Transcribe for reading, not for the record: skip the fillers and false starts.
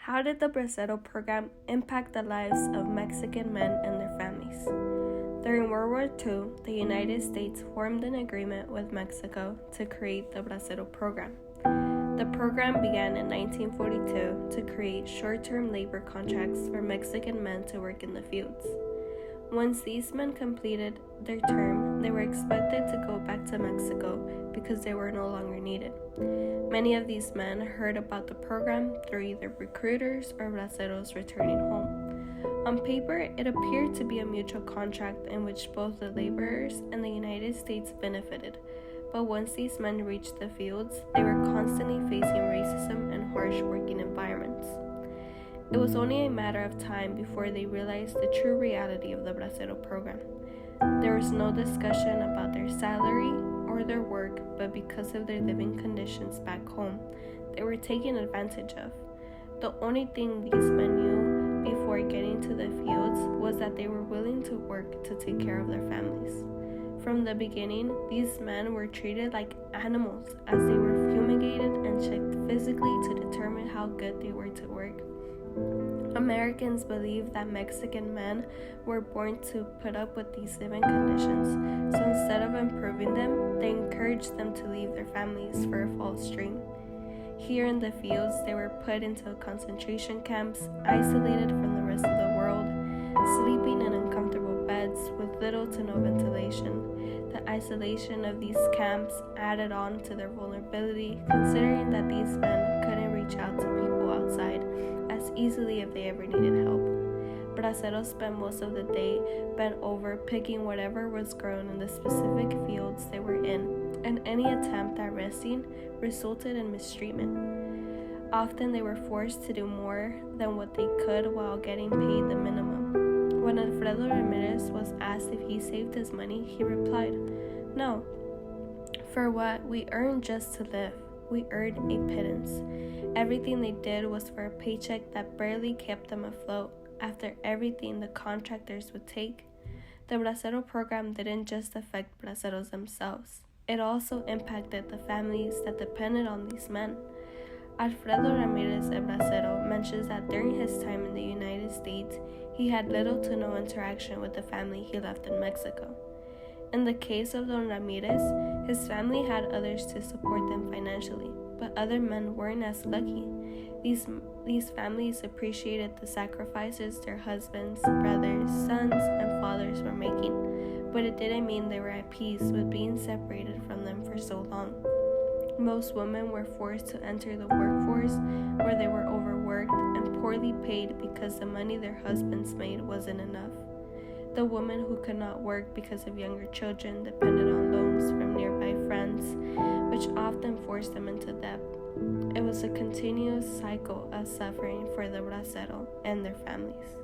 How did the Bracero program impact the lives of Mexican men and their families? During World War II, the United States formed an agreement with Mexico to create the Bracero program. The program began in 1942 to create short-term labor contracts for Mexican men to work in the fields. Once these men completed their term, they were expected to go back to Mexico because they were no longer needed. Many of these men heard about the program through either recruiters or braceros returning home. On paper, it appeared to be a mutual contract in which both the laborers and the United States benefited. But once these men reached the fields, they were constantly facing racism and harsh working environments. It was only a matter of time before they realized the true reality of the Bracero program. There was no discussion about their salary or their work, but because of their living conditions back home, they were taken advantage of. The only thing these men knew before getting to the fields was that they were willing to work to take care of their families. From the beginning, these men were treated like animals as they were fumigated and checked physically to determine how good they were to work. Americans believed that Mexican men were born to put up with these living conditions, so instead of improving them, they encouraged them to leave their families for a false dream. Here in the fields, they were put into concentration camps, isolated from the rest of the world, sleeping in uncomfortable beds with little to no ventilation. The isolation of these camps added on to their vulnerability, considering that these men couldn't reach out to people outside as easily if they ever needed help. Braceros spent most of the day bent over picking whatever was grown in the specific fields they were in, and any attempt at resting resulted in mistreatment. Often they were forced to do more than what they could while getting paid the minimum. When Alfredo Ramirez was asked if he saved his money, he replied, "No. For what? We earned just to live. We earned a pittance. Everything they did was for a paycheck that barely kept them afloat after everything the contractors would take." The Bracero program didn't just affect braceros themselves. It also impacted the families that depended on these men. Alfredo Ramirez, a bracero, mentions that during his time in the United States, he had little to no interaction with the family he left in Mexico. In the case of Don Ramirez, his family had others to support them financially, but other men weren't as lucky. These families appreciated the sacrifices their husbands, brothers, sons, and fathers were making, but it didn't mean they were at peace with being separated from them for so long. Most women were forced to enter the workforce where they were overworked and poorly paid because the money their husbands made wasn't enough. The women who could not work because of younger children depended on loans from nearby friends, which often forced them into debt. It was a continuous cycle of suffering for the bracero and their families.